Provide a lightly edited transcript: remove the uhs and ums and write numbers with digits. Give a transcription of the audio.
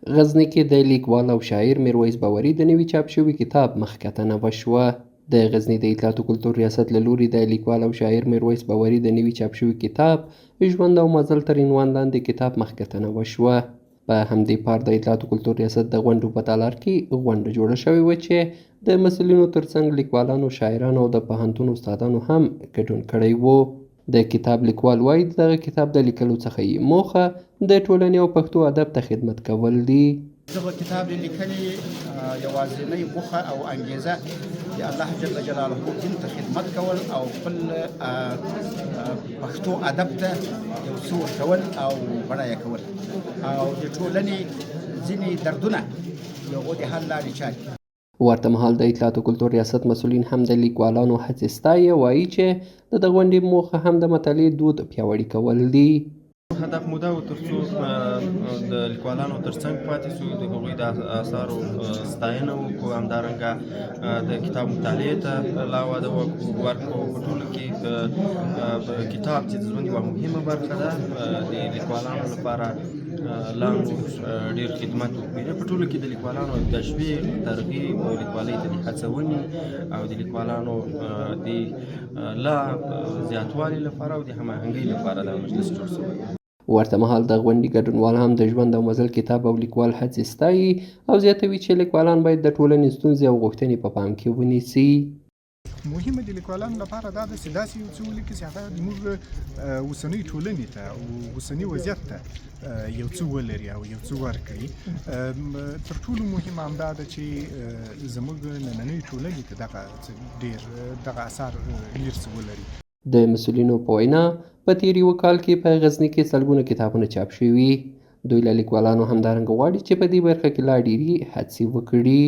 غزني کې د لیکوال او شاعر میرویس باوري د نوي چاپ شوي کتاب مخکتنه وشوه. د غزني د اطلاعات او کلتور ریاست له لوري د لیکوال او شاعر میرویس باوري د نوي چاپ شوي کتاب ژوند او مزل تر عنوان لاندې کتاب مخکتنه وشوه. په همدې پار د اطلاعات او کلتور ریاست د غونډو په تالار کې غونډه جوړه شوې وه چې د مسؤلینو ترڅنګ لیکوالانو، شاعرانو او د پوهنتون استادانو هم ګډون کړی و. د کتاب لیکوال وایي دغه کتاب د لیکلو څخه یې موخه د ټولنې او پښتو ادب ته خدمت کول دي. دغه کتاب لیکلي یوازینۍ موخه او انګیزه د الله جل جلاله دین ته خدمت کول او خپل پښتو ادب ته یو څه ورکول او بډایه کول او د ټولنې ځینې دردونه یو د حل لارې چارې. ورته مهال د اطلاعات او کلتور ریاست مسؤلین هم د لیکوالانو هڅې ستایي. وایي چې د دغه غونډې موخه هم د مطالعې دود پیاوړي کول دي. هدف مو دا و ترڅو د لیکوالانو ترڅنګ پاتې شو، د هغوی د اثارو ستاینه وکړو، همدارنګه د کتاب مطالعې ته لا وده ورکړو. په ټولو کې کتاب چې د ژوند یوه مهمه برخه ده د لیکوالانو لپاره لا ډېر خدمت وکړي. په ټولو کې د لیکوالانو تشویق، ترغیب او لیکوالۍ ته د هڅونې او د لیکوالانو د لا زیاتوالي لپاره او د هماهنګۍ لپاره دا مجلس جوړ شوی. ورته مهال د غونډې ګډونوال هم د ژوند او مزل کتاب او لیکوال هڅې ستایي او زیاتوي چې لیکوالان باید د ټولنې ستونزې او غوښتنې په پام کې ونیسي. مهمه د لیکوالانو لپاره دا ده چې داسې یو څه ولیکي چې هغه زموږ اوسنۍ ټولنې ته او اوسني وضعیت ته یو څه ولري او یو څه ورکړي. تر ټولو مهم همدا ده چې زموږ نننۍ ټولنې ته دغه اثار ډېر څه ولري. د مسؤلینو په وینا په تیر یو کال کې په غزني کې سلګونه کتابونه چاپ شوي. دوی له لیکوالانو همدارنګه غواړي چې په دې برخه کې لا ډېرې هڅې وکړي.